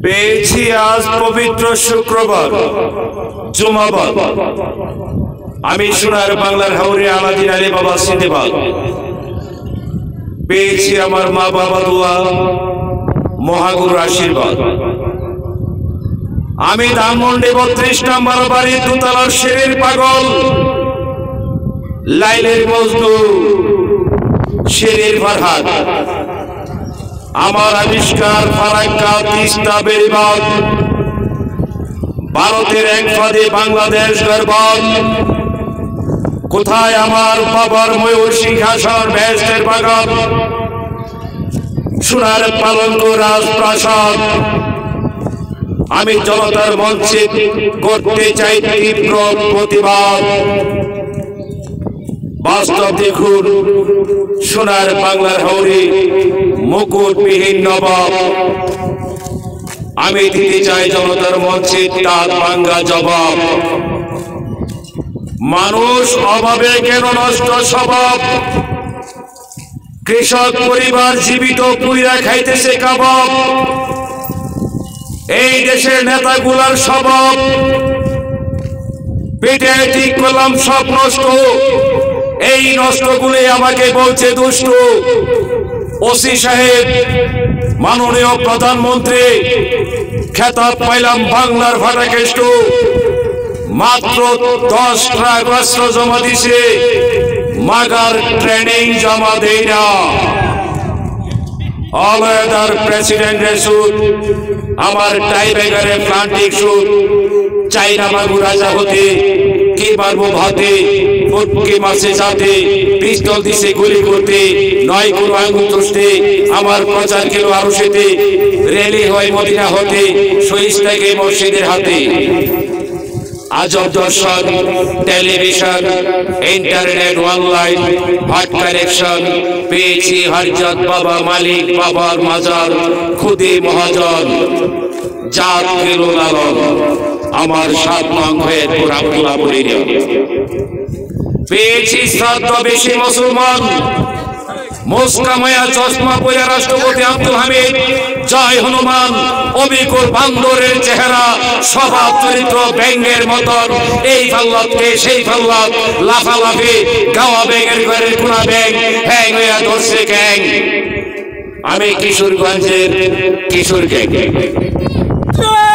পেয়েছি আজ পবিত্র শুক্রবার জুমাবার। আমি সোনার বাংলার হাওরে আলাদিন আলী বাবা সিন্দেবাদ। পেয়েছি আমার মা বাবা দোয়া, মহাগুরুর আশীর্বাদ। আমি ধানমন্ডি ৩২ নম্বর বাড়ি দুতলার শেরের পাগল, লাইলের মজদুর, শেরের ফারহাদ। আমার আবিষ্কার ফারাক্কা তিস্তা বেড়িবাঁধ, ভারতের এক ফাঁদে বাংলাদেশ গর্বাদ। কোথায় আমার বাবার ময়ূর সিংহাসন বেহেশতের বাগান, সোনার পালঙ্ক রাজপ্রাসাদ। আমি জনতার মঞ্চে করতে চাই তীব্র প্রতিবাদ। বাস্তব দেখুন সোনার বাংলার হাওরে মুকুটবিহীন নবাব। আমি দিতে চাই জনতার মঞ্চে তার ভাঙ্গা জবাব। মানুষ অভাবে কেন নষ্ট স্বভাব, কৃষক পরিবার জীবিত পুইরা খাইতেছে কাবাব। এই দেশের নেতাগুলার স্বভাব, পেটে ঠিক করলাম সব নষ্ট। এই নষ্টগুলি আমাকে বলছে দুষ্ট। ওসি সাহেব, মাননীয় প্রধানমন্ত্রী, খেতাব পাইলাম বাংলার ফাটাকেষ্ট। মাত্র 10 ট্রাক অস্ত্র জমা দিছে, মাগার ট্রেনিং জমা দেয় না। অলওয়েদার প্রেসিডেন্টের সুদ, আমার টাইব্রেকারে প্লান্টিক সুদ। চাইনা বাবু রাজা হতে কি পারবো ভাতে, ফুটকে মাসে যাতে পিস্তল দিছে গুলি করতে, নয় কোনো আঙ্গুল চষতে। আমার প্রচার গেল আরো সেতে, রেলি হয় মদিনা হতে, শহীদ থেকে মসজিদের হাতে। আজব দর্শন, television, internet, online, hot connection. পেয়েছি হরজত বাবা মালিক, বাবার মাজার, খুদে মহাজন, জাত গেল লালন। আমার 7 নং হয়ে আব্দুল্লাহ বলির। পেয়েছি শ্রদ্ধ বেশি মুসলমান, মুস্কামায়া চশমা পরে রাষ্ট্রপতি আব্দুল হামিদ। জয় হনুমান, অবিকল বান্দরের চেহারা, স্বভাব চরিত্র ব্যাঙের মতন। এই ফাল্লাতকে সেই ফাল্লাত, লাফালাফি গাওয়া ব্যাঙের ঘরের কোনা ব্যাঙ, হ্যাং হইয়া ধরছে গ্যাং। আমি কিশোরগঞ্জের কিশোর গ্যাং,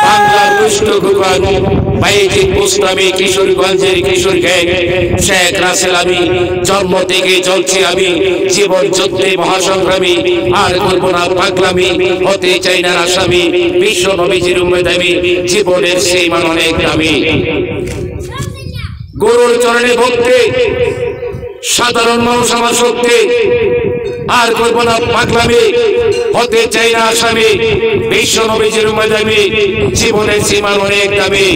বাংলার দুষ্ট খুকান বাইজিৎ মুস্তামি, কিশোরগঞ্জের কিশোর গ্যাং। শেখ রাসেল আমি, জন্ম থেকে চলছি আমি, জীবন যুদ্ধে মহাসংগ্রামী। আর করবো না পাগলামি, হতে চাই না আসামি। বিশ্ব নবীজির উম্মত আমি, জীবনের সেই মান অনেক দামি। গুরুর চরণে ভক্তি, সাধারণ মানুষ আমার শক্তি। আর করবো না পাগলামি, হতে চাই না আসামি। বিশ্ব নবীজির উম্মত আমি, জীবনের সীমা অনেক দামি।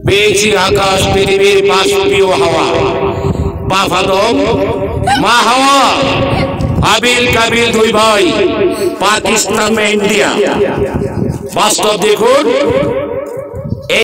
পেয়েছি আকাশ পৃথিবীর বাষ্পীয় হাওয়া, বাপ আদম মা হাওয়া। আবিল কাবিল 2 ভাই, পাকিস্তান ইন্ডিয়া। বাস্তব দেখুন